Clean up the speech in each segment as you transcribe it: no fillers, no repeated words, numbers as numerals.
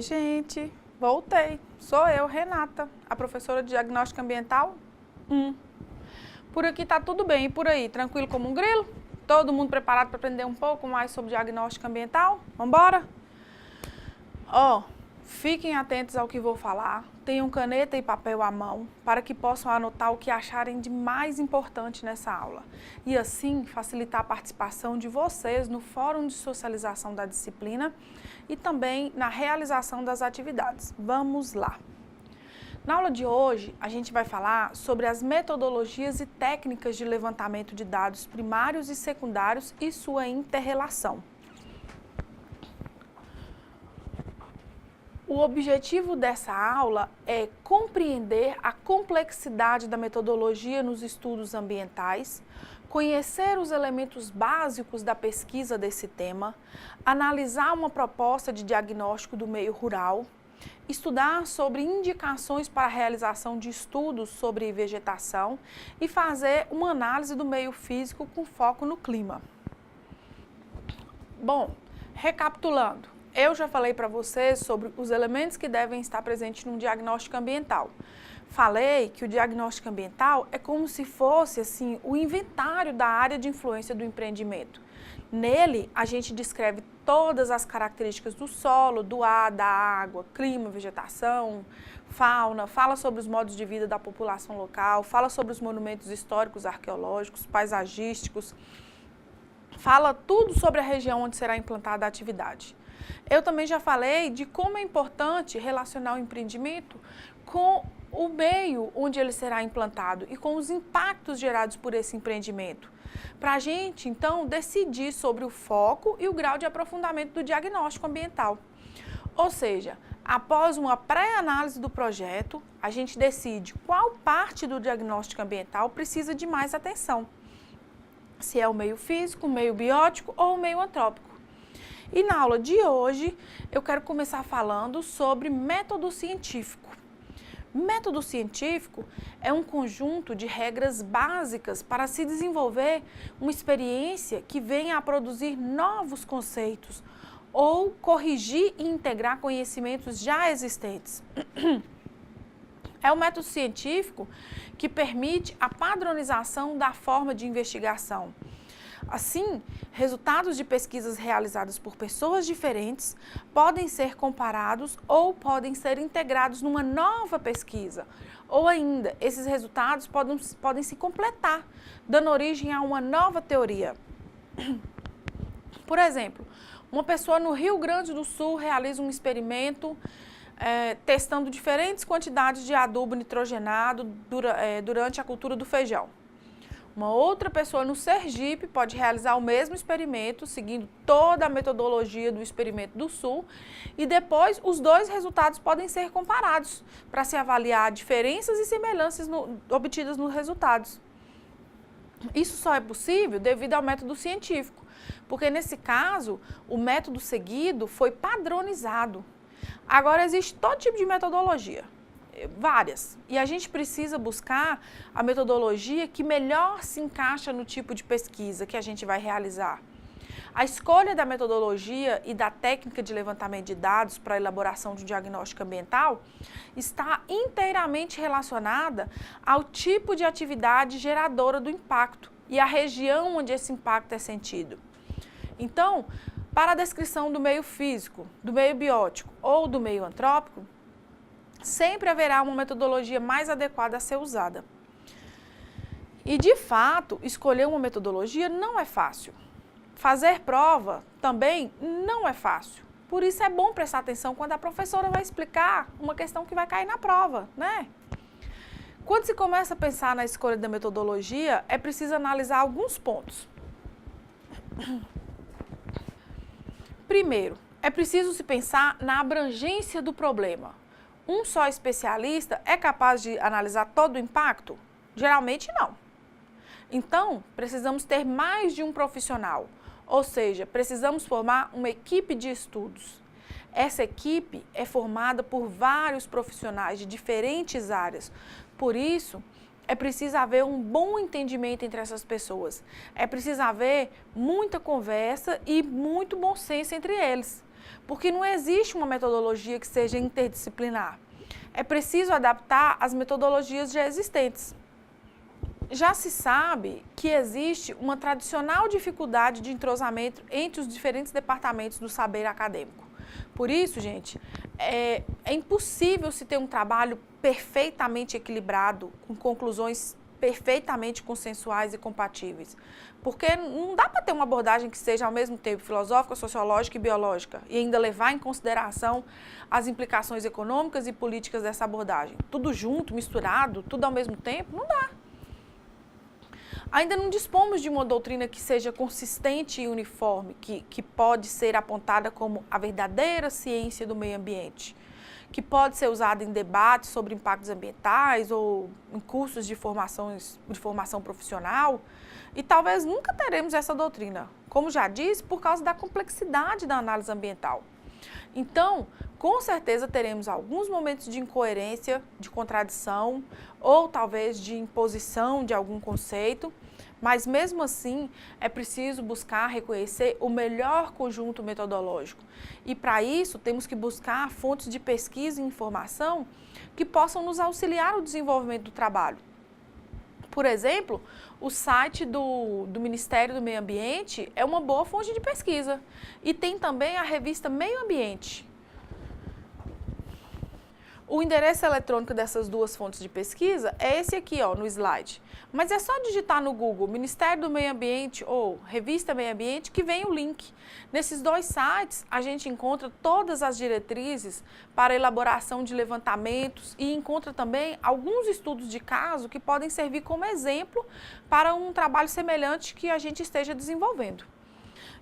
Oi, gente. Voltei. Sou eu, Renata, a professora de Diagnóstica Ambiental 1. Por aqui tá tudo bem. E por aí, tranquilo como um grilo? Todo mundo preparado para aprender um pouco mais sobre diagnóstica ambiental? Vambora? Fiquem atentos ao que vou falar. Tenham caneta e papel à mão para que possam anotar o que acharem de mais importante nessa aula. E assim, facilitar a participação de vocês no fórum de socialização da disciplina e também na realização das atividades. Vamos lá! Na aula de hoje, a gente vai falar sobre as metodologias e técnicas de levantamento de dados primários e secundários e sua inter-relação. O objetivo dessa aula é compreender a complexidade da metodologia nos estudos ambientais, conhecer os elementos básicos da pesquisa desse tema, analisar uma proposta de diagnóstico do meio rural, estudar sobre indicações para a realização de estudos sobre vegetação e fazer uma análise do meio físico com foco no clima. Bom, recapitulando, eu já falei para vocês sobre os elementos que devem estar presentes num diagnóstico ambiental. Falei que o diagnóstico ambiental é como se fosse assim, o inventário da área de influência do empreendimento. Nele, a gente descreve todas as características do solo, do ar, da água, clima, vegetação, fauna, fala sobre os modos de vida da população local, fala sobre os monumentos históricos, arqueológicos, paisagísticos, fala tudo sobre a região onde será implantada a atividade. Eu também já falei de como é importante relacionar o empreendimento com o meio onde ele será implantado e com os impactos gerados por esse empreendimento. Para a gente, então, decidir sobre o foco e o grau de aprofundamento do diagnóstico ambiental. Ou seja, após uma pré-análise do projeto, a gente decide qual parte do diagnóstico ambiental precisa de mais atenção. Se é o meio físico, o meio biótico ou o meio antrópico. E na aula de hoje, eu quero começar falando sobre método científico. Método científico é um conjunto de regras básicas para se desenvolver uma experiência que venha a produzir novos conceitos ou corrigir e integrar conhecimentos já existentes. É um método científico que permite a padronização da forma de investigação. Assim, resultados de pesquisas realizadas por pessoas diferentes podem ser comparados ou podem ser integrados numa nova pesquisa. Ou ainda, esses resultados podem se completar, dando origem a uma nova teoria. Por exemplo, uma pessoa no Rio Grande do Sul realiza um experimento testando diferentes quantidades de adubo nitrogenado durante a cultura do feijão. Uma outra pessoa no Sergipe pode realizar o mesmo experimento, seguindo toda a metodologia do experimento do Sul, e depois os dois resultados podem ser comparados para se avaliar diferenças e semelhanças obtidas nos resultados. Isso só é possível devido ao método científico, porque nesse caso o método seguido foi padronizado. Agora existe todo tipo de metodologia. Várias. E a gente precisa buscar a metodologia que melhor se encaixa no tipo de pesquisa que a gente vai realizar. A escolha da metodologia e da técnica de levantamento de dados para a elaboração de um diagnóstico ambiental está inteiramente relacionada ao tipo de atividade geradora do impacto e à região onde esse impacto é sentido. Então, para a descrição do meio físico, do meio biótico ou do meio antrópico, sempre haverá uma metodologia mais adequada a ser usada. E, de fato, escolher uma metodologia não é fácil. Fazer prova também não é fácil. Por isso é bom prestar atenção quando a professora vai explicar uma questão que vai cair na prova, né? Quando se começa a pensar na escolha da metodologia, é preciso analisar alguns pontos. Primeiro, é preciso se pensar na abrangência do problema. Um só especialista é capaz de analisar todo o impacto? Geralmente não. Então, precisamos ter mais de um profissional, ou seja, precisamos formar uma equipe de estudos. Essa equipe é formada por vários profissionais de diferentes áreas, por isso, é preciso haver um bom entendimento entre essas pessoas. É preciso haver muita conversa e muito bom senso entre eles. porque não existe uma metodologia que seja interdisciplinar. É preciso adaptar as metodologias já existentes. Já se sabe que existe uma tradicional dificuldade de entrosamento entre os diferentes departamentos do saber acadêmico. Por isso, gente, é impossível se ter um trabalho perfeitamente equilibrado, com conclusões perfeitamente consensuais e compatíveis. Porque não dá para ter uma abordagem que seja ao mesmo tempo filosófica, sociológica e biológica e ainda levar em consideração as implicações econômicas e políticas dessa abordagem. Tudo junto, misturado, tudo ao mesmo tempo, não dá. Ainda não dispomos de uma doutrina que seja consistente e uniforme, que pode ser apontada como a verdadeira ciência do meio ambiente, que pode ser usada em debates sobre impactos ambientais ou em cursos de formação profissional, e talvez nunca teremos essa doutrina, como já disse, por causa da complexidade da análise ambiental. Então, com certeza teremos alguns momentos de incoerência, de contradição ou talvez de imposição de algum conceito, mas mesmo assim é preciso buscar reconhecer o melhor conjunto metodológico. E para isso temos que buscar fontes de pesquisa e informação que possam nos auxiliar no desenvolvimento do trabalho. Por exemplo, o site do Ministério do Meio Ambiente é uma boa fonte de pesquisa. E tem também a revista Meio Ambiente. O endereço eletrônico dessas duas fontes de pesquisa é esse aqui, ó, no slide. Mas é só digitar no Google Ministério do Meio Ambiente ou Revista Meio Ambiente que vem o link. Nesses dois sites a gente encontra todas as diretrizes para a elaboração de levantamentos e encontra também alguns estudos de caso que podem servir como exemplo para um trabalho semelhante que a gente esteja desenvolvendo.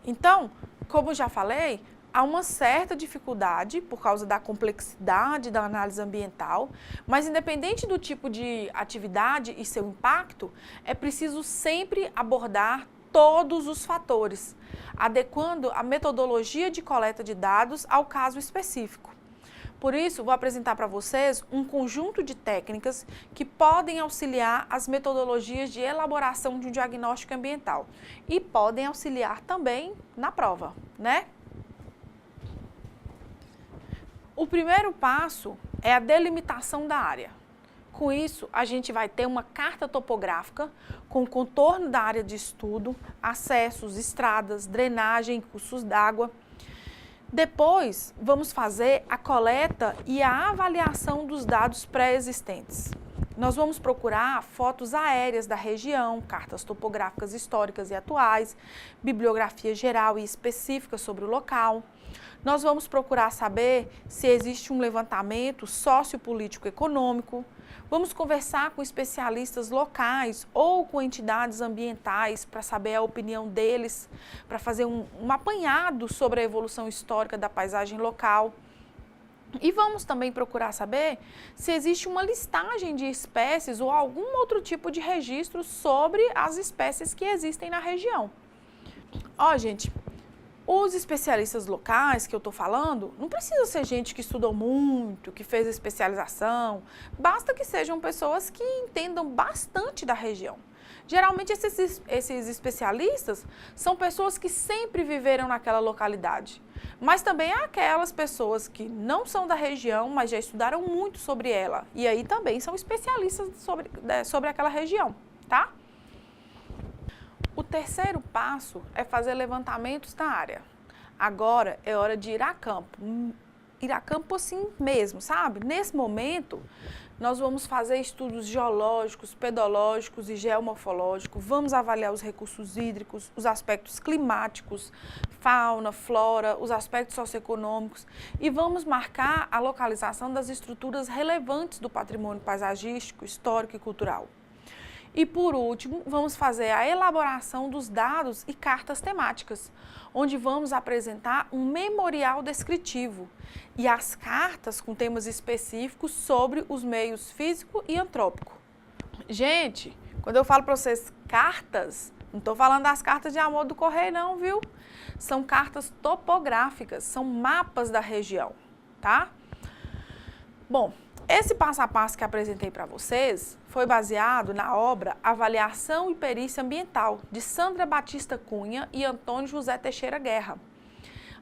Então, como já falei, há uma certa dificuldade por causa da complexidade da análise ambiental, mas independente do tipo de atividade e seu impacto, é preciso sempre abordar todos os fatores, adequando a metodologia de coleta de dados ao caso específico. Por isso, vou apresentar para vocês um conjunto de técnicas que podem auxiliar as metodologias de elaboração de um diagnóstico ambiental e podem auxiliar também na prova, né? O primeiro passo é a delimitação da área. Com isso, a gente vai ter uma carta topográfica com o contorno da área de estudo, acessos, estradas, drenagem, cursos d'água. Depois, vamos fazer a coleta e a avaliação dos dados pré-existentes. Nós vamos procurar fotos aéreas da região, cartas topográficas históricas e atuais, bibliografia geral e específica sobre o local. Nós vamos procurar saber se existe um levantamento sociopolítico-econômico. Vamos conversar com especialistas locais ou com entidades ambientais para saber a opinião deles, para fazer um apanhado sobre a evolução histórica da paisagem local. E vamos também procurar saber se existe uma listagem de espécies ou algum outro tipo de registro sobre as espécies que existem na região. Ó, gente, os especialistas locais que eu estou falando, não precisa ser gente que estudou muito, que fez especialização, basta que sejam pessoas que entendam bastante da região. Geralmente esses especialistas são pessoas que sempre viveram naquela localidade, mas também há aquelas pessoas que não são da região, mas já estudaram muito sobre ela, e aí também são especialistas sobre aquela região, tá? O terceiro passo é fazer levantamentos da área. Agora é hora de ir a campo. Ir a campo assim mesmo, sabe? Nesse momento, nós vamos fazer estudos geológicos, pedológicos e geomorfológicos, vamos avaliar os recursos hídricos, os aspectos climáticos, fauna, flora, os aspectos socioeconômicos e vamos marcar a localização das estruturas relevantes do patrimônio paisagístico, histórico e cultural. E, por último, vamos fazer a elaboração dos dados e cartas temáticas, onde vamos apresentar um memorial descritivo e as cartas com temas específicos sobre os meios físico e antrópico. Gente, quando eu falo para vocês cartas, não estou falando das cartas de amor do correio não, viu? São cartas topográficas, são mapas da região, tá? Bom, esse passo a passo que apresentei para vocês foi baseado na obra Avaliação e Perícia Ambiental, de Sandra Batista Cunha e Antônio José Teixeira Guerra.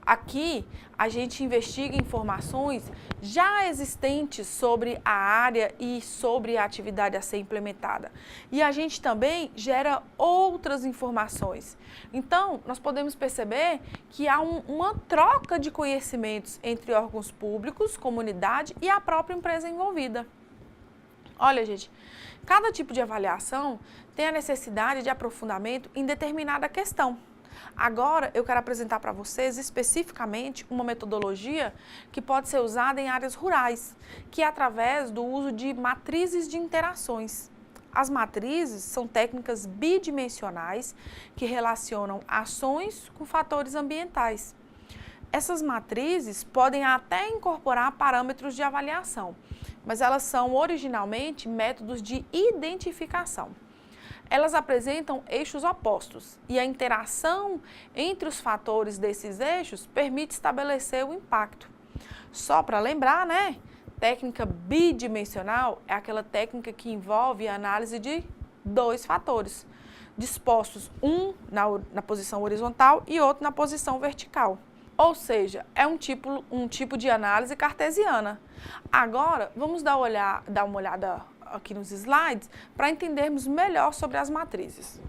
Aqui, a gente investiga informações já existentes sobre a área e sobre a atividade a ser implementada. E a gente também gera outras informações. Então, nós podemos perceber que há uma troca de conhecimentos entre órgãos públicos, comunidade e a própria empresa envolvida. Olha, gente, cada tipo de avaliação tem a necessidade de aprofundamento em determinada questão. Agora, eu quero apresentar para vocês especificamente uma metodologia que pode ser usada em áreas rurais, que é através do uso de matrizes de interações. As matrizes são técnicas bidimensionais que relacionam ações com fatores ambientais. Essas matrizes podem até incorporar parâmetros de avaliação, mas elas são originalmente métodos de identificação. Elas apresentam eixos opostos e a interação entre os fatores desses eixos permite estabelecer o impacto. Só para lembrar, né? Técnica bidimensional é aquela técnica que envolve a análise de dois fatores, dispostos um na posição horizontal e outro na posição vertical. Ou seja, é um tipo de análise cartesiana. Agora, vamos dar uma olhada aqui nos slides para entendermos melhor sobre as matrizes.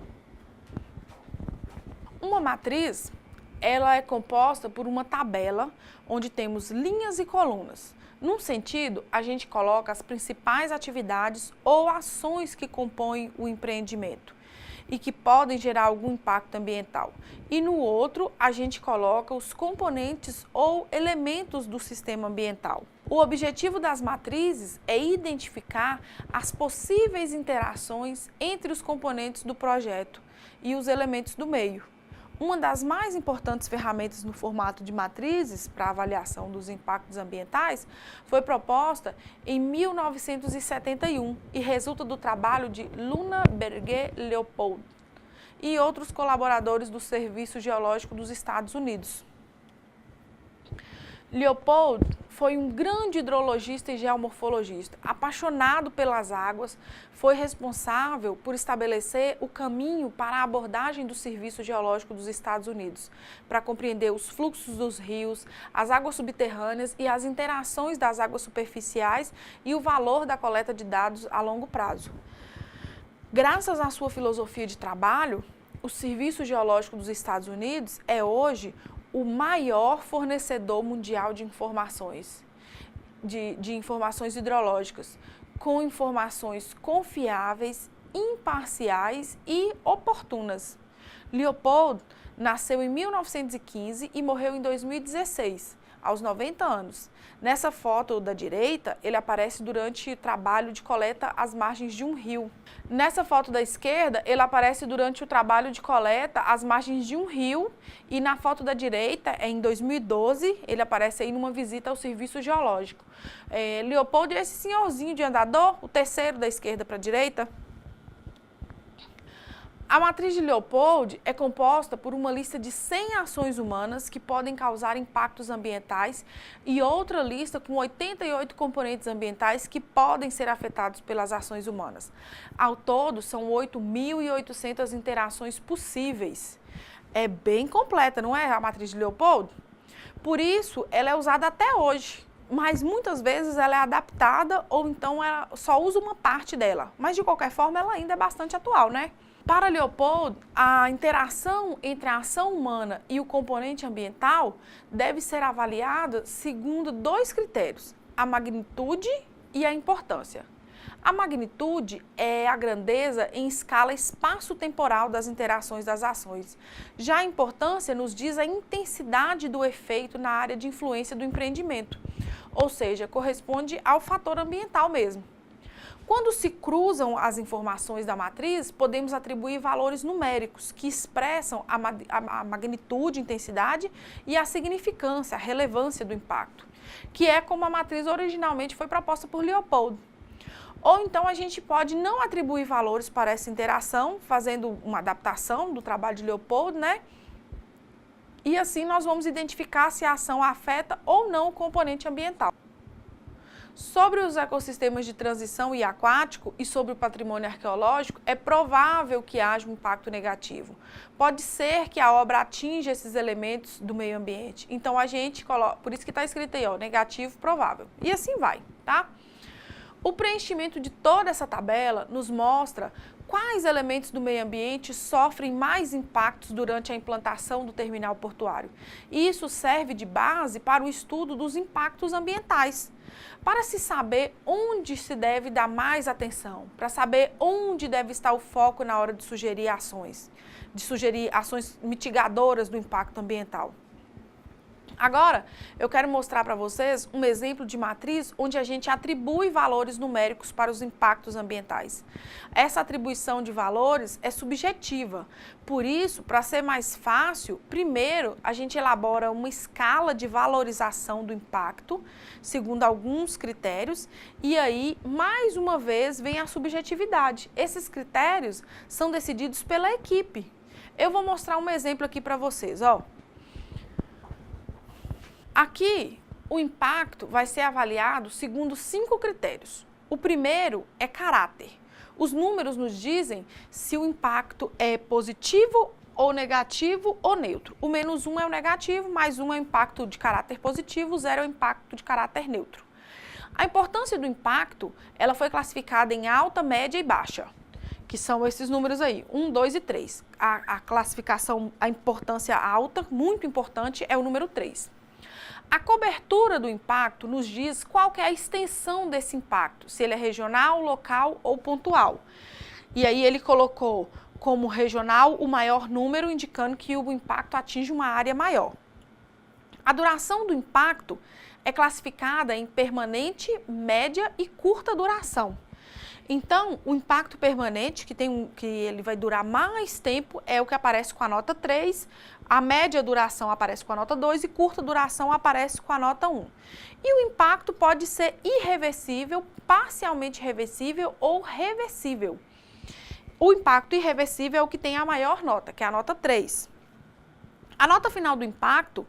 Uma matriz, ela é composta por uma tabela onde temos linhas e colunas. Num sentido, a gente coloca as principais atividades ou ações que compõem o empreendimento e que podem gerar algum impacto ambiental. E no outro, a gente coloca os componentes ou elementos do sistema ambiental. O objetivo das matrizes é identificar as possíveis interações entre os componentes do projeto e os elementos do meio. Uma das mais importantes ferramentas no formato de matrizes para avaliação dos impactos ambientais foi proposta em 1971 e resulta do trabalho de Luna Berger-Leopold e outros colaboradores do Serviço Geológico dos Estados Unidos. Leopold foi um grande hidrologista e geomorfologista, apaixonado pelas águas, foi responsável por estabelecer o caminho para a abordagem do Serviço Geológico dos Estados Unidos, para compreender os fluxos dos rios, as águas subterrâneas e as interações das águas superficiais e o valor da coleta de dados a longo prazo. Graças à sua filosofia de trabalho, o Serviço Geológico dos Estados Unidos é hoje o maior fornecedor mundial de informações, de informações hidrológicas, com informações confiáveis, imparciais e oportunas. Leopold nasceu em 1915 e morreu em 2016, aos 90 anos. Nessa foto da direita, ele aparece durante o trabalho de coleta às margens de um rio. Nessa foto da esquerda, ele aparece durante o trabalho de coleta às margens de um rio. E na foto da direita, em 2012, ele aparece aí numa visita ao Serviço Geológico. Leopold é esse senhorzinho de andador, o terceiro da esquerda para a direita. A matriz de Leopold é composta por uma lista de 100 ações humanas que podem causar impactos ambientais e outra lista com 88 componentes ambientais que podem ser afetados pelas ações humanas. Ao todo, são 8.800 interações possíveis. É bem completa, não é, a matriz de Leopold? Por isso, ela é usada até hoje, mas muitas vezes ela é adaptada ou então ela só usa uma parte dela. Mas, de qualquer forma, ela ainda é bastante atual, né? Para Leopold, a interação entre a ação humana e o componente ambiental deve ser avaliada segundo dois critérios, a magnitude e a importância. A magnitude é a grandeza em escala espaço-temporal das interações das ações. Já a importância nos diz a intensidade do efeito na área de influência do empreendimento, ou seja, corresponde ao fator ambiental mesmo. Quando se cruzam as informações da matriz, podemos atribuir valores numéricos que expressam a magnitude, intensidade e a significância, a relevância do impacto, que é como a matriz originalmente foi proposta por Leopold. Ou então a gente pode não atribuir valores para essa interação, fazendo uma adaptação do trabalho de Leopold, né? E assim nós vamos identificar se a ação afeta ou não o componente ambiental. Sobre os ecossistemas de transição e aquático e sobre o patrimônio arqueológico, é provável que haja um impacto negativo. Pode ser que a obra atinja esses elementos do meio ambiente. Então, a gente coloca, por isso que está escrito aí, ó, negativo, provável. E assim vai, tá? O preenchimento de toda essa tabela nos mostra quais elementos do meio ambiente sofrem mais impactos durante a implantação do terminal portuário. E isso serve de base para o estudo dos impactos ambientais, para se saber onde se deve dar mais atenção, para saber onde deve estar o foco na hora de sugerir ações mitigadoras do impacto ambiental. Agora, eu quero mostrar para vocês um exemplo de matriz onde a gente atribui valores numéricos para os impactos ambientais. Essa atribuição de valores é subjetiva. Por isso, para ser mais fácil, primeiro a gente elabora uma escala de valorização do impacto, segundo alguns critérios, e aí, mais uma vez, vem a subjetividade. Esses critérios são decididos pela equipe. Eu vou mostrar um exemplo aqui para vocês, ó. Aqui, o impacto vai ser avaliado segundo 5 critérios. O primeiro é caráter. Os números nos dizem se o impacto é positivo ou negativo ou neutro. O -1 é o negativo, mais 1 é o impacto de caráter positivo, 0 é o impacto de caráter neutro. A importância do impacto, ela foi classificada em alta, média e baixa, que são esses números aí, 1, 2 e 3. A classificação, a importância alta, muito importante, é o número 3. A cobertura do impacto nos diz qual que é a extensão desse impacto, se ele é regional, local ou pontual. E aí ele colocou como regional o maior número, indicando que o impacto atinge uma área maior. A duração do impacto é classificada em permanente, média e curta duração. Então, o impacto permanente, que ele vai durar mais tempo, é o que aparece com a nota 3, a média duração aparece com a nota 2 e curta duração aparece com a nota 1. E o impacto pode ser irreversível, parcialmente reversível ou reversível. O impacto irreversível é o que tem a maior nota, que é a nota 3. A nota final do impacto,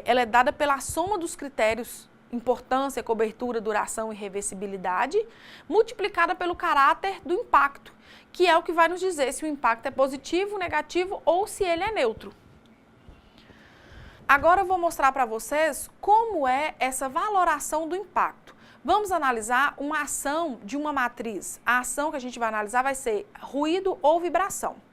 ela é dada pela soma dos critérios importância, cobertura, duração e reversibilidade, multiplicada pelo caráter do impacto, que é o que vai nos dizer se o impacto é positivo, negativo ou se ele é neutro. Agora eu vou mostrar para vocês como é essa valoração do impacto. Vamos analisar uma ação de uma matriz. A ação que a gente vai analisar vai ser ruído ou vibração.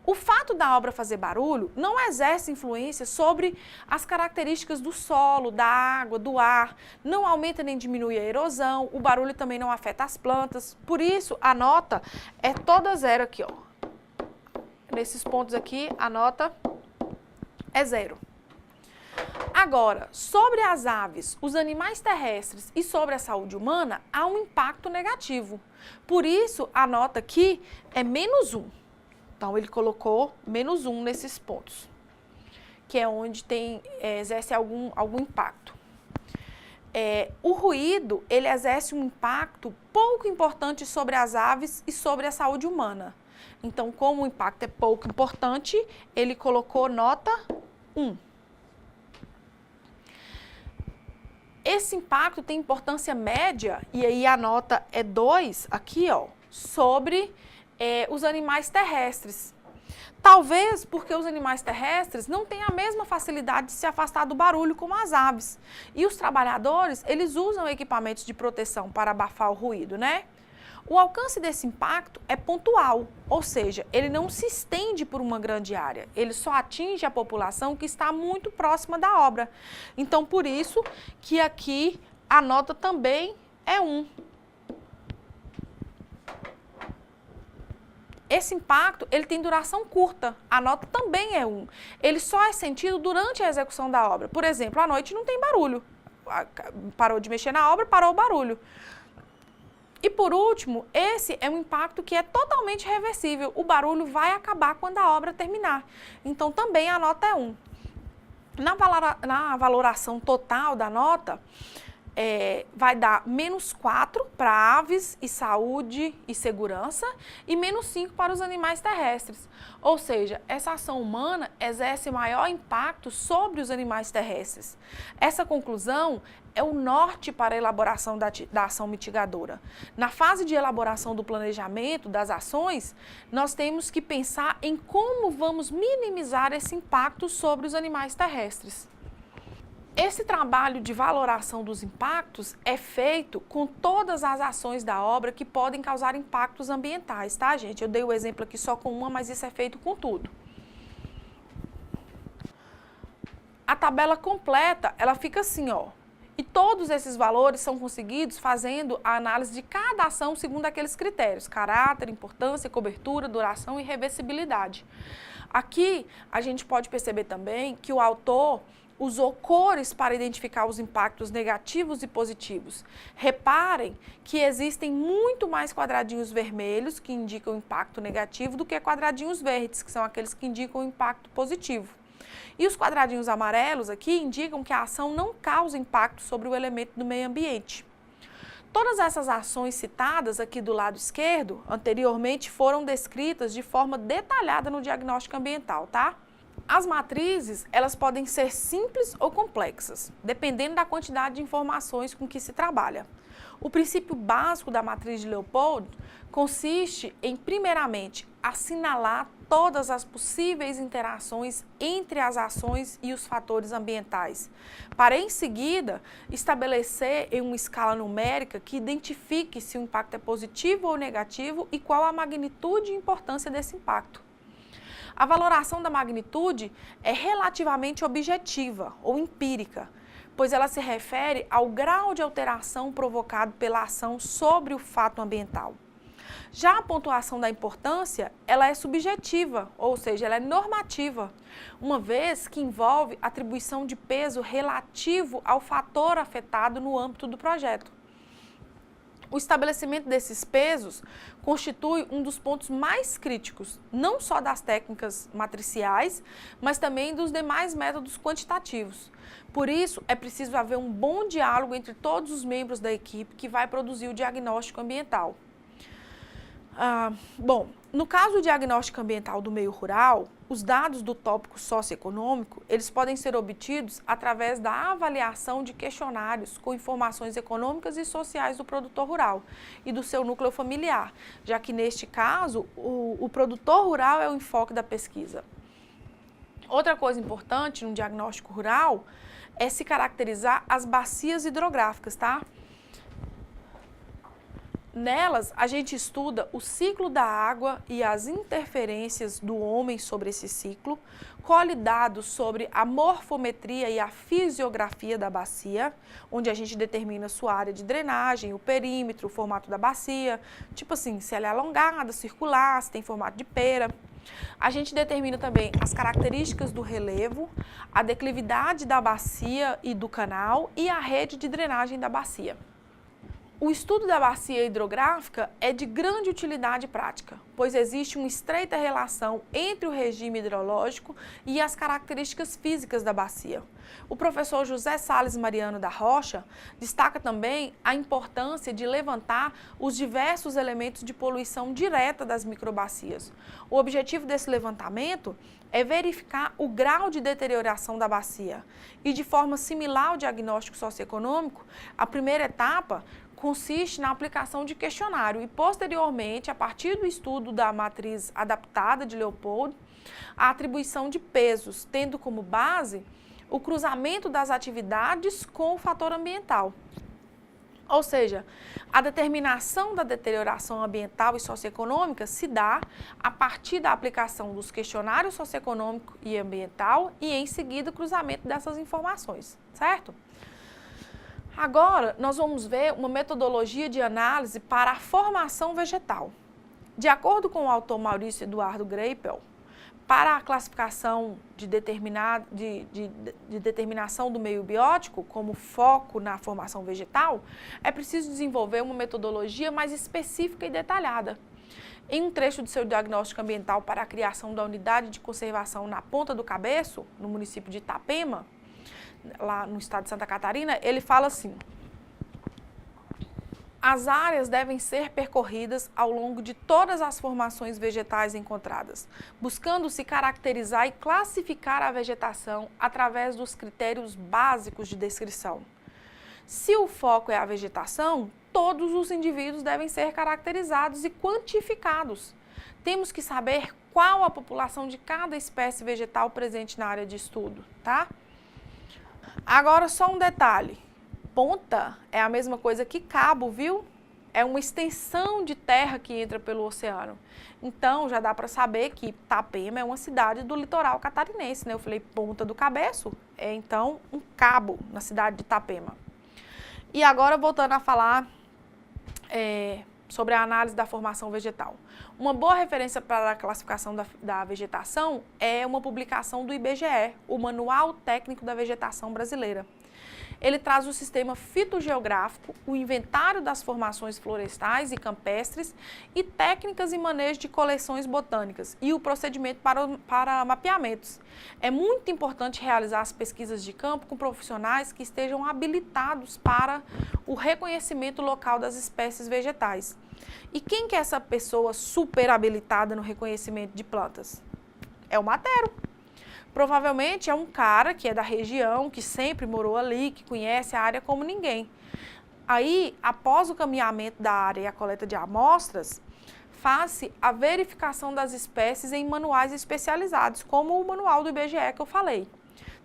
O fato da obra fazer barulho não exerce influência sobre as características do solo, da água, do ar, não aumenta nem diminui a erosão, o barulho também não afeta as plantas, por isso a nota é toda 0 aqui, ó. Nesses pontos aqui, a nota é 0. Agora, sobre as aves, os animais terrestres e sobre a saúde humana, há um impacto negativo. Por isso, a nota aqui é -1. Então, ele colocou -1 nesses pontos, que é onde exerce algum impacto. O ruído, ele exerce um impacto pouco importante sobre as aves e sobre a saúde humana. Então, como o impacto é pouco importante, ele colocou nota 1. Esse impacto tem importância média, e aí a nota é 2, aqui, ó, sobre os animais terrestres. Talvez porque os animais terrestres não têm a mesma facilidade de se afastar do barulho como as aves. E os trabalhadores, eles usam equipamentos de proteção para abafar o ruído, né? O alcance desse impacto é pontual, ou seja, ele não se estende por uma grande área, ele só atinge a população que está muito próxima da obra. Então, por isso que aqui a nota também é 1. Esse impacto, ele tem duração curta, a nota também é 1. Ele só é sentido durante a execução da obra. Por exemplo, à noite não tem barulho. Parou de mexer na obra, parou o barulho. E por último, esse é um impacto que é totalmente reversível. O barulho vai acabar quando a obra terminar. Então, também a nota é 1. Na valoração total da nota, vai dar -4 para aves e saúde e segurança e -5 para os animais terrestres. Ou seja, essa ação humana exerce maior impacto sobre os animais terrestres. Essa conclusão é o norte para a elaboração da ação mitigadora. Na fase de elaboração do planejamento das ações, nós temos que pensar em como vamos minimizar esse impacto sobre os animais terrestres. Esse trabalho de valoração dos impactos é feito com todas as ações da obra que podem causar impactos ambientais, tá, gente? Eu dei o exemplo aqui só com uma, mas isso é feito com tudo. A tabela completa, ela fica assim, ó. E todos esses valores são conseguidos fazendo a análise de cada ação segundo aqueles critérios: caráter, importância, cobertura, duração e reversibilidade. Aqui, a gente pode perceber também que o autor usou cores para identificar os impactos negativos e positivos. Reparem que existem muito mais quadradinhos vermelhos, que indicam o impacto negativo, do que quadradinhos verdes, que são aqueles que indicam o impacto positivo. E os quadradinhos amarelos aqui indicam que a ação não causa impacto sobre o elemento do meio ambiente. Todas essas ações citadas aqui do lado esquerdo, anteriormente, foram descritas de forma detalhada no diagnóstico ambiental, tá? As matrizes, elas podem ser simples ou complexas, dependendo da quantidade de informações com que se trabalha. O princípio básico da matriz de Leopold consiste em, primeiramente, assinalar todas as possíveis interações entre as ações e os fatores ambientais, para, em seguida, estabelecer em uma escala numérica que identifique se o impacto é positivo ou negativo e qual a magnitude e importância desse impacto. A valoração da magnitude é relativamente objetiva ou empírica, pois ela se refere ao grau de alteração provocado pela ação sobre o fato ambiental. Já a pontuação da importância, ela é subjetiva, ou seja, ela é normativa, uma vez que envolve atribuição de peso relativo ao fator afetado no âmbito do projeto. O estabelecimento desses pesos constitui um dos pontos mais críticos, não só das técnicas matriciais, mas também dos demais métodos quantitativos. Por isso, é preciso haver um bom diálogo entre todos os membros da equipe que vai produzir o diagnóstico ambiental. No caso do diagnóstico ambiental do meio rural, os dados do tópico socioeconômico, eles podem ser obtidos através da avaliação de questionários com informações econômicas e sociais do produtor rural e do seu núcleo familiar, já que neste caso o produtor rural é o enfoque da pesquisa. Outra coisa importante no diagnóstico rural é se caracterizar as bacias hidrográficas, tá? Nelas, a gente estuda o ciclo da água e as interferências do homem sobre esse ciclo, colhe dados sobre a morfometria e a fisiografia da bacia, onde a gente determina sua área de drenagem, o perímetro, o formato da bacia, tipo assim, se ela é alongada, circular, se tem formato de pera. A gente determina também as características do relevo, a declividade da bacia e do canal e a rede de drenagem da bacia. O estudo da bacia hidrográfica é de grande utilidade prática, pois existe uma estreita relação entre o regime hidrológico e as características físicas da bacia. O professor José Sales Mariano da Rocha destaca também a importância de levantar os diversos elementos de poluição direta das microbacias. O objetivo desse levantamento é verificar o grau de deterioração da bacia e, de forma similar ao diagnóstico socioeconômico, a primeira etapa consiste na aplicação de questionário e, posteriormente, a partir do estudo da matriz adaptada de Leopold, a atribuição de pesos, tendo como base o cruzamento das atividades com o fator ambiental. Ou seja, a determinação da deterioração ambiental e socioeconômica se dá a partir da aplicação dos questionários socioeconômico e ambiental e, em seguida, o cruzamento dessas informações, certo? Agora, nós vamos ver uma metodologia de análise para a formação vegetal. De acordo com o autor Maurício Eduardo Greipel, para a classificação de determinação do meio biótico como foco na formação vegetal, é preciso desenvolver uma metodologia mais específica e detalhada. Em um trecho do seu diagnóstico ambiental para a criação da unidade de conservação na Ponta do Cabeço, no município de Itapema, lá no estado de Santa Catarina, ele fala assim: As áreas devem ser percorridas ao longo de todas as formações vegetais encontradas, buscando se caracterizar e classificar a vegetação através dos critérios básicos de descrição. Se o foco é a vegetação, todos os indivíduos devem ser caracterizados e quantificados. Temos que saber qual a população de cada espécie vegetal presente na área de estudo, tá? Agora só um detalhe. Ponta é a mesma coisa que cabo, viu? É uma extensão de terra que entra pelo oceano. Então, já dá para saber que Itapema é uma cidade do litoral catarinense, né? Eu falei Ponta do Cabeço, é então um cabo na cidade de Itapema. E agora, voltando a falar sobre a análise da formação vegetal. Uma boa referência para a classificação da vegetação é uma publicação do IBGE, o Manual Técnico da Vegetação Brasileira. Ele traz o sistema fitogeográfico, o inventário das formações florestais e campestres e técnicas e manejo de coleções botânicas e o procedimento para mapeamentos. É muito importante realizar as pesquisas de campo com profissionais que estejam habilitados para o reconhecimento local das espécies vegetais. E quem que é essa pessoa super habilitada no reconhecimento de plantas? É o mateiro. Provavelmente é um cara que é da região, que sempre morou ali, que conhece a área como ninguém. Aí, após o caminhamento da área e a coleta de amostras, faz-se a verificação das espécies em manuais especializados, como o manual do IBGE que eu falei.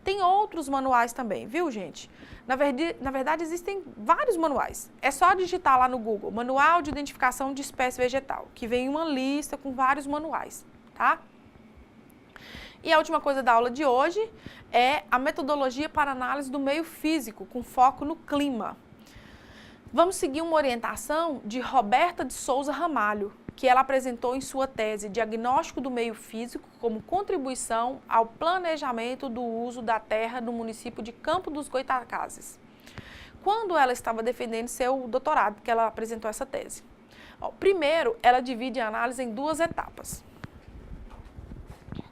Tem outros manuais também, viu, gente? Na verdade, existem vários manuais. É só digitar lá no Google, Manual de Identificação de Espécie Vegetal, que vem uma lista com vários manuais, tá? E a última coisa da aula de hoje é a metodologia para análise do meio físico, com foco no clima. Vamos seguir uma orientação de Roberta de Souza Ramalho, que ela apresentou em sua tese Diagnóstico do Meio Físico como contribuição ao planejamento do uso da terra no município de Campo dos Goytacazes, quando ela estava defendendo seu doutorado, que ela apresentou essa tese. Primeiro, ela divide a análise em duas etapas.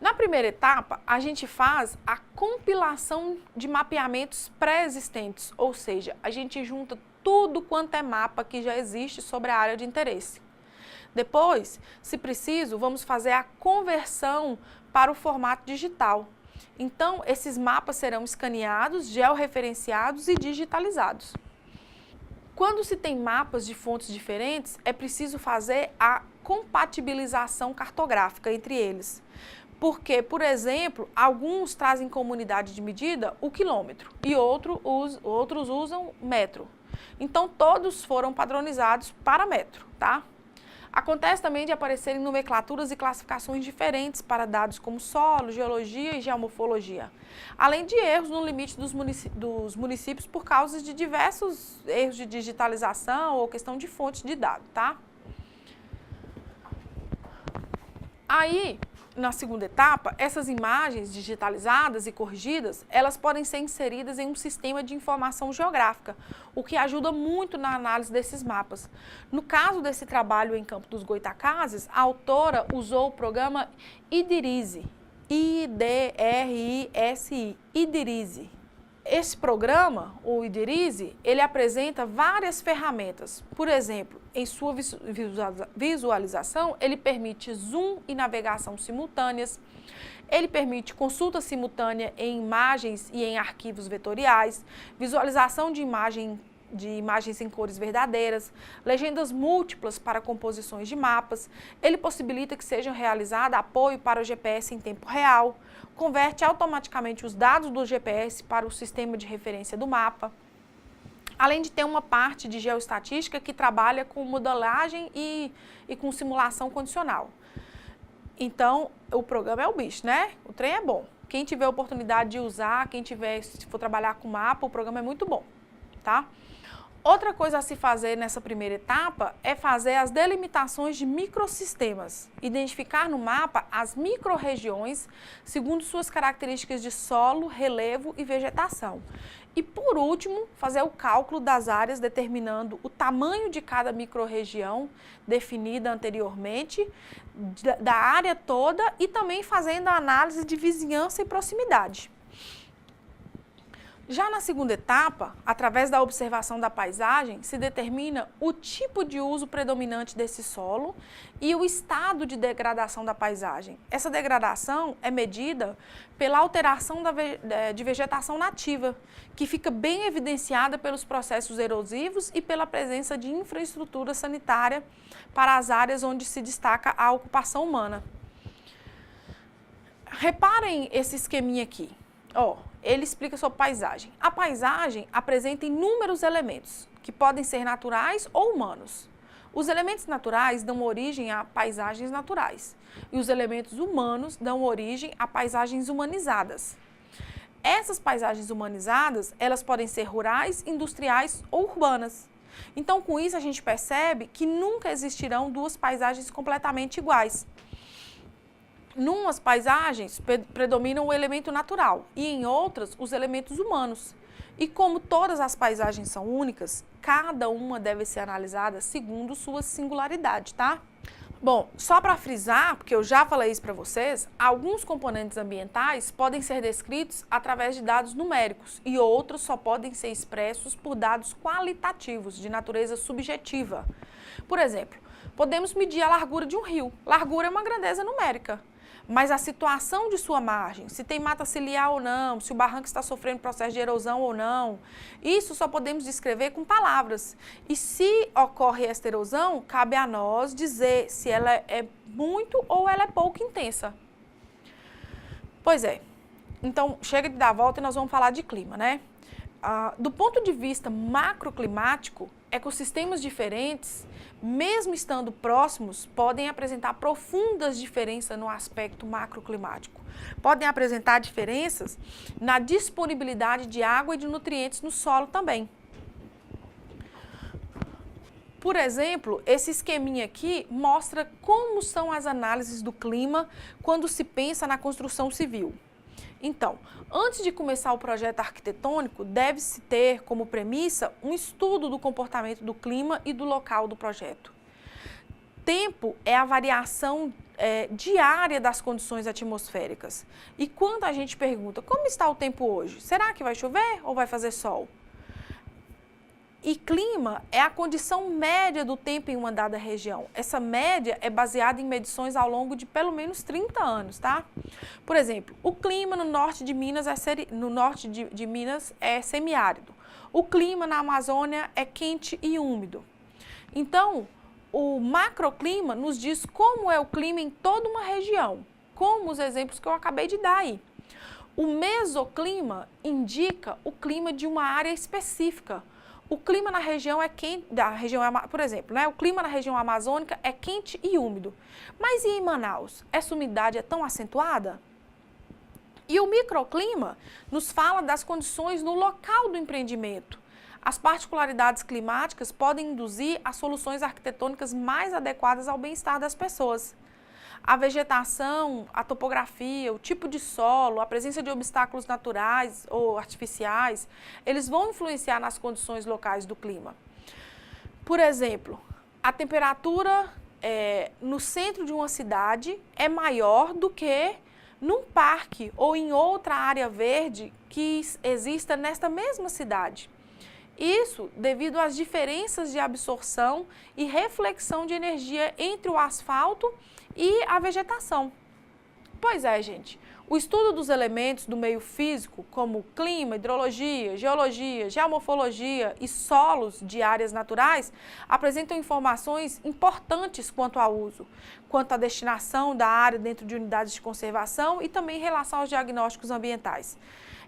Na primeira etapa, a gente faz a compilação de mapeamentos pré-existentes, ou seja, a gente junta tudo quanto é mapa que já existe sobre a área de interesse. Depois, se preciso, vamos fazer a conversão para o formato digital. Então, esses mapas serão escaneados, georreferenciados e digitalizados. Quando se tem mapas de fontes diferentes, é preciso fazer a compatibilização cartográfica entre eles. Porque, por exemplo, alguns trazem como unidade de medida o quilômetro e outros usam metro. Então, todos foram padronizados para metro, tá? Acontece também de aparecerem nomenclaturas e classificações diferentes para dados como solo, geologia e geomorfologia, além de erros no limite dos municípios por causa de diversos erros de digitalização ou questão de fontes de dados, tá? Aí, na segunda etapa, essas imagens digitalizadas e corrigidas, elas podem ser inseridas em um sistema de informação geográfica, o que ajuda muito na análise desses mapas. No caso desse trabalho em Campo dos Goytacazes, a autora usou o programa Idrizi, I-D-R-I-S-I, Idrizi. Esse programa, o Idrizi, ele apresenta várias ferramentas. Por exemplo, em sua visualização, ele permite zoom e navegação simultâneas, ele permite consulta simultânea em imagens e em arquivos vetoriais, visualização de imagens em cores verdadeiras, legendas múltiplas para composições de mapas, ele possibilita que seja realizado apoio para o GPS em tempo real, converte automaticamente os dados do GPS para o sistema de referência do mapa, além de ter uma parte de geoestatística que trabalha com modelagem e com simulação condicional. Então, o programa é o bicho, né? O trem é bom. Quem tiver oportunidade de usar, se for trabalhar com mapa, o programa é muito bom, tá? Outra coisa a se fazer nessa primeira etapa é fazer as delimitações de microsistemas, identificar no mapa as microrregiões segundo suas características de solo, relevo e vegetação. E por último, fazer o cálculo das áreas determinando o tamanho de cada microrregião definida anteriormente, da área toda e também fazendo a análise de vizinhança e proximidade. Já na segunda etapa, através da observação da paisagem, se determina o tipo de uso predominante desse solo e o estado de degradação da paisagem. Essa degradação é medida pela alteração de vegetação nativa, que fica bem evidenciada pelos processos erosivos e pela presença de infraestrutura sanitária para as áreas onde se destaca a ocupação humana. Reparem esse esqueminha aqui. Ele explica sobre paisagem. A paisagem apresenta inúmeros elementos, que podem ser naturais ou humanos. Os elementos naturais dão origem a paisagens naturais, e os elementos humanos dão origem a paisagens humanizadas. Essas paisagens humanizadas, elas podem ser rurais, industriais ou urbanas. Então, com isso, a gente percebe que nunca existirão duas paisagens completamente iguais. Numas paisagens predominam o elemento natural e em outras os elementos humanos. E como todas as paisagens são únicas, cada uma deve ser analisada segundo sua singularidade, tá? Bom, só para frisar, porque eu já falei isso para vocês, alguns componentes ambientais podem ser descritos através de dados numéricos e outros só podem ser expressos por dados qualitativos, de natureza subjetiva. Por exemplo, podemos medir a largura de um rio. Largura é uma grandeza numérica. Mas a situação de sua margem, se tem mata ciliar ou não, se o barranco está sofrendo processo de erosão ou não, isso só podemos descrever com palavras. E se ocorre esta erosão, cabe a nós dizer se ela é muito ou ela é pouco intensa. Pois é, então chega de dar a volta e nós vamos falar de clima, né? Do ponto de vista macroclimático, ecossistemas diferentes, mesmo estando próximos, podem apresentar profundas diferenças no aspecto macroclimático. Podem apresentar diferenças na disponibilidade de água e de nutrientes no solo também. Por exemplo, esse esqueminha aqui mostra como são as análises do clima quando se pensa na construção civil. Então, antes de começar o projeto arquitetônico, deve-se ter como premissa um estudo do comportamento do clima e do local do projeto. Tempo é a variação diária das condições atmosféricas. E quando a gente pergunta, como está o tempo hoje? Será que vai chover ou vai fazer sol? E clima é a condição média do tempo em uma dada região. Essa média é baseada em medições ao longo de pelo menos 30 anos, tá? Por exemplo, o clima no norte de Minas é semiárido. O clima na Amazônia é quente e úmido. Então, o macroclima nos diz como é o clima em toda uma região, como os exemplos que eu acabei de dar aí. O mesoclima indica o clima de uma área específica. O clima na região é quente, por exemplo, né? O clima na região amazônica é quente e úmido. Mas e em Manaus? Essa umidade é tão acentuada? E o microclima nos fala das condições no local do empreendimento. As particularidades climáticas podem induzir a soluções arquitetônicas mais adequadas ao bem-estar das pessoas. A vegetação, a topografia, o tipo de solo, a presença de obstáculos naturais ou artificiais, eles vão influenciar nas condições locais do clima. Por exemplo, a temperatura no centro de uma cidade é maior do que num parque ou em outra área verde que exista nesta mesma cidade. Isso devido às diferenças de absorção e reflexão de energia entre o asfalto e a vegetação. Pois é, gente, o estudo dos elementos do meio físico, como clima, hidrologia, geologia, geomorfologia e solos de áreas naturais, apresentam informações importantes quanto ao uso, quanto à destinação da área dentro de unidades de conservação e também em relação aos diagnósticos ambientais.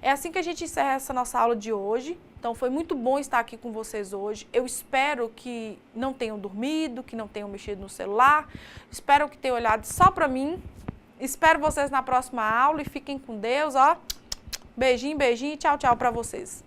É assim que a gente encerra essa nossa aula de hoje. Então, foi muito bom estar aqui com vocês hoje. Eu espero que não tenham dormido, que não tenham mexido no celular. Espero que tenham olhado só para mim. Espero vocês na próxima aula e fiquem com Deus, ó. Beijinho, beijinho e tchau, tchau para vocês.